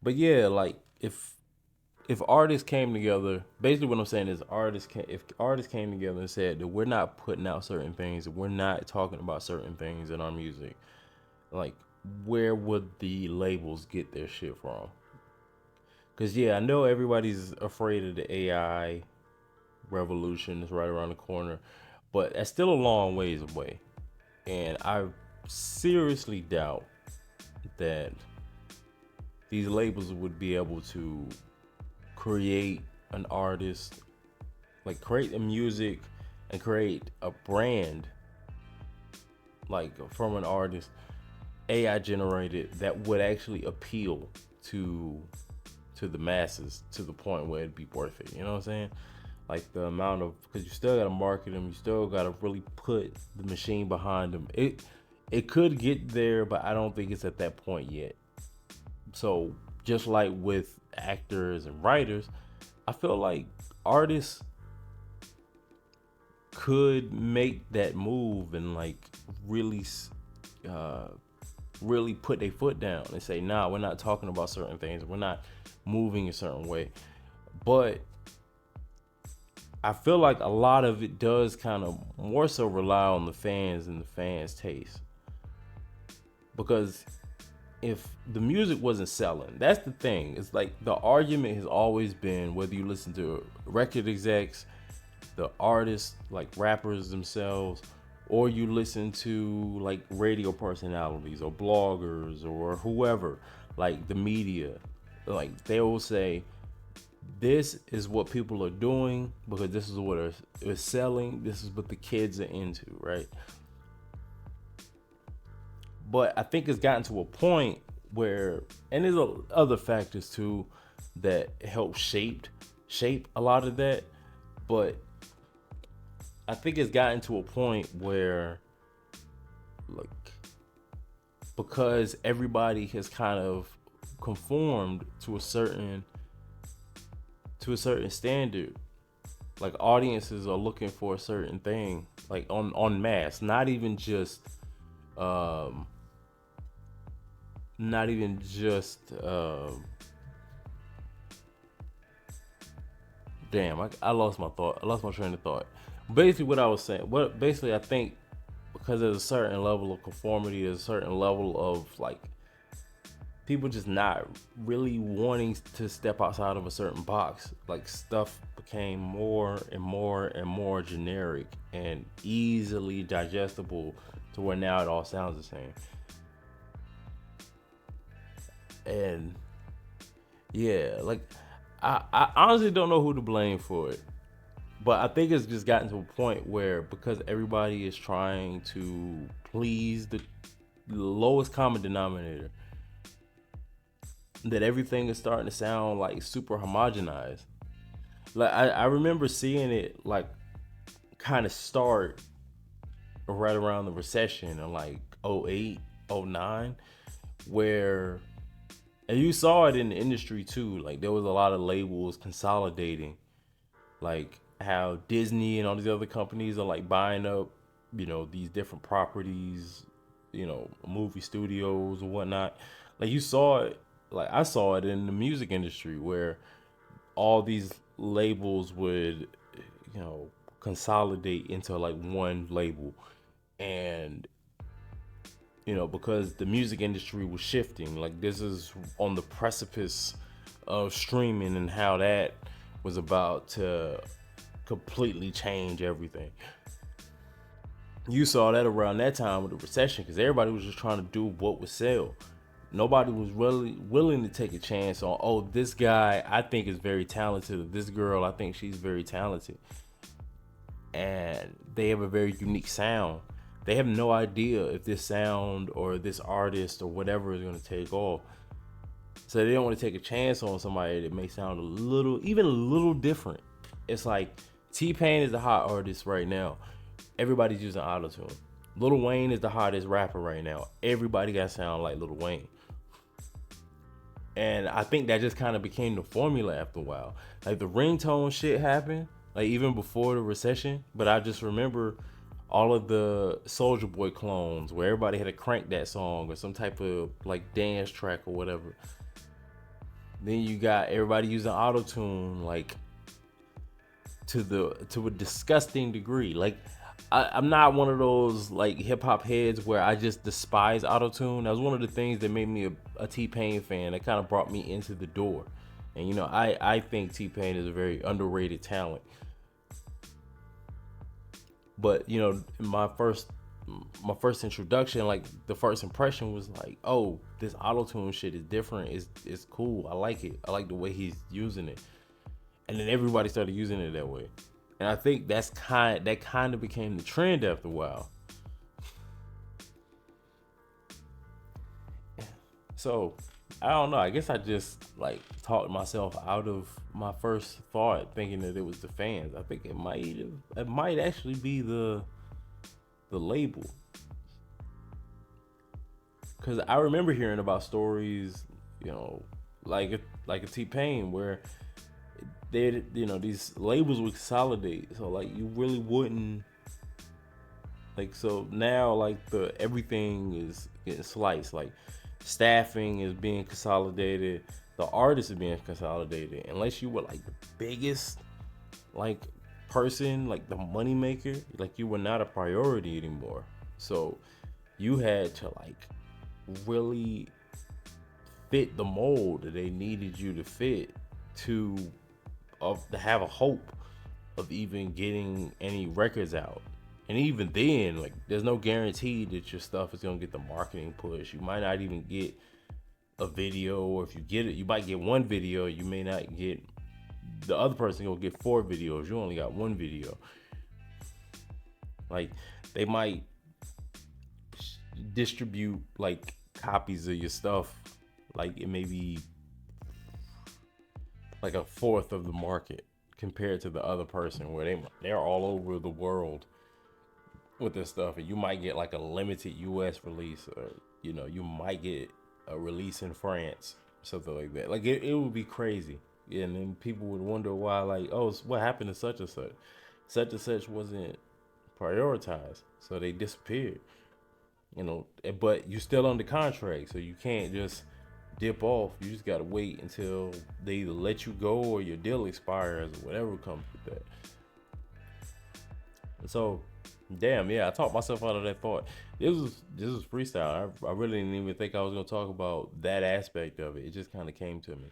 But yeah, like if artists came together, basically what I'm saying is if artists came together and said that we're not putting out certain things, that we're not talking about certain things in our music, like where would the labels get their shit from? Cause yeah, I know everybody's afraid of the AI revolution is right around the corner, but that's still a long ways away. And I seriously doubt that these labels would be able to create an artist, like create a music and create a brand like from an artist AI generated that would actually appeal to the masses to the point where it'd be worth it. You know what I'm saying? Like the amount of, because you still gotta market them, you still gotta really put the machine behind them. It could get there, but I don't think it's at that point yet. So just like with actors and writers, I feel like artists could make that move and like really uh really put their foot down and say, nah, we're not talking about certain things, we're not moving a certain way. But I feel like a lot of it does kind of more so rely on the fans and the fans taste, because if the music wasn't selling, that's the thing. It's like the argument has always been, whether you listen to record execs, the artists, like rappers themselves, or you listen to like radio personalities or bloggers or whoever, like the media, like they will say, this is what people are doing because this is what is selling. This is what the kids are into, right? But I think it's gotten to a point where, and there's other factors too that help shape a lot of that. But I think it's gotten to a point where, like, because everybody has kind of conformed to a certain standard, like audiences are looking for a certain thing, like on mass, um not even just damn, I lost my thought. I lost my train of thought. Basically what I was saying, what basically I think, because there's a certain level of conformity, there's a certain level of like people just not really wanting to step outside of a certain box. Like stuff became more and more and more generic and easily digestible to where now it all sounds the same. And yeah, like I honestly don't know who to blame for it. But I think it's just gotten to a point where, because everybody is trying to please the lowest common denominator, that everything is starting to sound like super homogenized. Like I remember seeing it like kind of start right around the recession in like '08, '09, where, and you saw it in the industry too, like there was a lot of labels consolidating, like how Disney and all these other companies are like buying up, these different properties, movie studios and whatnot. Like you saw it, like I saw it in the music industry where all these labels would, consolidate into like one label. And, because the music industry was shifting, like this is on the precipice of streaming and how that was about to completely change everything. You saw that around that time with the recession because everybody was just trying to do what would sell. Nobody was really willing to take a chance on, oh, this guy I think is very talented. This girl, I think she's very talented. And they have a very unique sound. They have no idea if this sound or this artist or whatever is going to take off. So they don't want to take a chance on somebody that may sound even a little different. It's like T-Pain is the hot artist right now. Everybody's using autotune. Lil Wayne is the hottest rapper right now. Everybody got to sound like Lil Wayne. And I think that just kind of became the formula after a while. Like the ringtone shit happened, like even before the recession. But I just remember all of the Soldier Boy clones where everybody had to crank that song or some type of like dance track or whatever. Then you got everybody using auto tune like to a disgusting degree. Like I'm not one of those like hip hop heads where I just despise auto tune. That was one of the things that made me a T-Pain fan. That kind of brought me into the door. And you know, I think T-Pain is a very underrated talent. But you know, my first introduction, like the first impression was like, oh, this auto tune shit is different. It's cool. I like it. I like the way he's using it. And then everybody started using it that way. And I think that kind of became the trend after a while. So I don't know. I guess I just like talked myself out of my first thought, thinking that it was the fans. I think it might actually be the label, because I remember hearing about stories, you know, like a T Pain where these labels would consolidate. So like you really wouldn't like so now like the everything is getting sliced. Like staffing is being consolidated, the artist is being consolidated. Unless you were like the biggest like person, like the money maker, like you were not a priority anymore. So you had to like really fit the mold that they needed you to fit to to have a hope of even getting any records out. And even then, like there's no guarantee that your stuff is gonna get the marketing push. You might not even get a video, or if you get it, you might get one video. You may not get the other person gonna get 4 videos. You only got one video. Like they might distribute like copies of your stuff. Like it may be like a fourth of the market compared to the other person, where they're all over the world with this stuff, and you might get like a limited US release, or you know, you might get a release in France, something like that. Like it would be crazy. Yeah, and then people would wonder why, like, oh, what happened to such and such? Such and such wasn't prioritized, so they disappeared. You know, but you still under contract, so you can't just dip off. You just gotta wait until they either let you go or your deal expires or whatever comes with that. So, damn, yeah, I talked myself out of that thought. This was freestyle. I really didn't even think I was gonna talk about that aspect of it. It just kind of came to me.